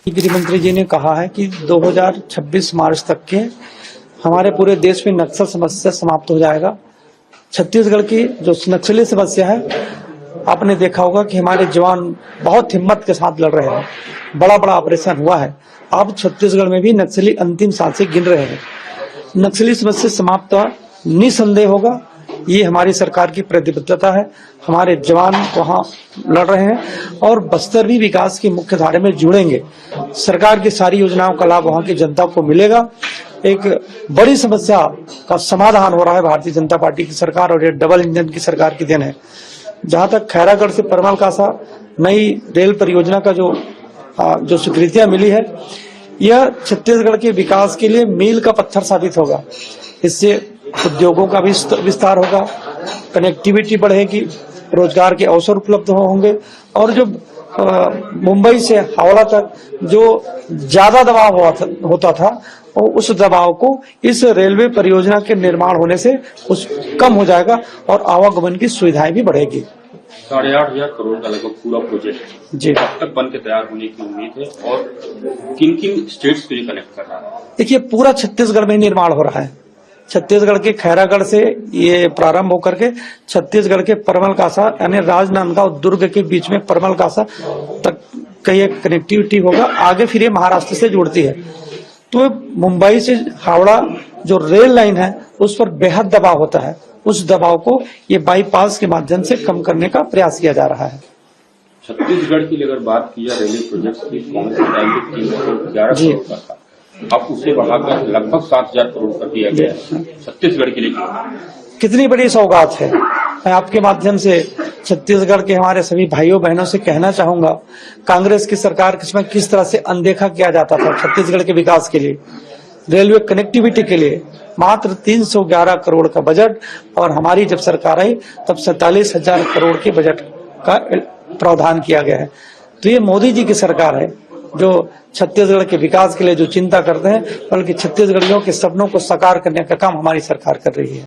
गृह मंत्री जी ने कहा है कि 2026 मार्च तक के हमारे पूरे देश में नक्सल समस्या समाप्त हो जाएगा। छत्तीसगढ़ की जो नक्सली समस्या है, आपने देखा होगा कि हमारे जवान बहुत हिम्मत के साथ लड़ रहे हैं, बड़ा बड़ा ऑपरेशन हुआ है। अब छत्तीसगढ़ में भी नक्सली अंतिम सांसें गिन रहे हैं। नक्सली समस्या समाप्त निसंदेह होगा, ये हमारी सरकार की प्रतिबद्धता है। हमारे जवान वहाँ लड़ रहे हैं और बस्तर भी विकास की मुख्य धारे में जुड़ेंगे। सरकार की सारी योजनाओं का लाभ वहाँ की जनता को मिलेगा। एक बड़ी समस्या का समाधान हो रहा है भारतीय जनता पार्टी की सरकार, और ये डबल इंजन की सरकार की देन है। जहां तक खैरागढ़ से परमल कासा नई रेल परियोजना का जो स्वीकृतियां मिली है, यह छत्तीसगढ़ के विकास के लिए मील का पत्थर साबित होगा। इससे उद्योगों का भी विस्तार होगा, कनेक्टिविटी बढ़ेगी, रोजगार के अवसर उपलब्ध होंगे, और जो मुंबई से हावड़ा तक जो ज्यादा दबाव होता था, उस दबाव को इस रेलवे परियोजना के निर्माण होने से उस कम हो जाएगा और आवागमन की सुविधाएं भी बढ़ेगी। 8,500 करोड़ का लगभग पूरा प्रोजेक्ट जी कब तक बन के तैयार होने की उम्मीद है, और किन किन स्टेट्स को ये कनेक्ट कर रहा है? देखिए, पूरा छत्तीसगढ़ में निर्माण हो रहा है। छत्तीसगढ़ के खैरागढ़ से ये प्रारंभ होकर के छत्तीसगढ़ के परमल कासा यानी राजनांदगांव दुर्ग के बीच में परमल कासा तक का ये कनेक्टिविटी होगा। आगे फिर ये महाराष्ट्र से जुड़ती है, तो मुंबई से हावड़ा जो रेल लाइन है उस पर बेहद दबाव होता है। उस दबाव को ये बाईपास के माध्यम से कम करने का प्रयास किया जा रहा है। छत्तीसगढ़ की अगर बात की जाए रेलवे प्रोजेक्ट की, कांग्रेस टाइम पे 311 करोड़ का था, अब उसे बढ़ाकर लगभग 7,000 करोड़ कर दिया गया है छत्तीसगढ़ के लिए। कितनी बड़ी सौगात है। मैं आपके माध्यम से छत्तीसगढ़ के हमारे सभी भाइयों बहनों से कहना चाहूंगा, कांग्रेस की सरकार में किस तरह से अनदेखा किया जाता था छत्तीसगढ़ के विकास के लिए, रेलवे कनेक्टिविटी के लिए मात्र 311 करोड़ का बजट, और हमारी जब सरकार आई तब 47,000 करोड़ के बजट का प्रावधान किया गया है। तो ये मोदी जी की सरकार है जो छत्तीसगढ़ के विकास के लिए जो चिंता करते हैं, बल्कि छत्तीसगढ़ियों के सपनों को साकार करने का काम हमारी सरकार कर रही है।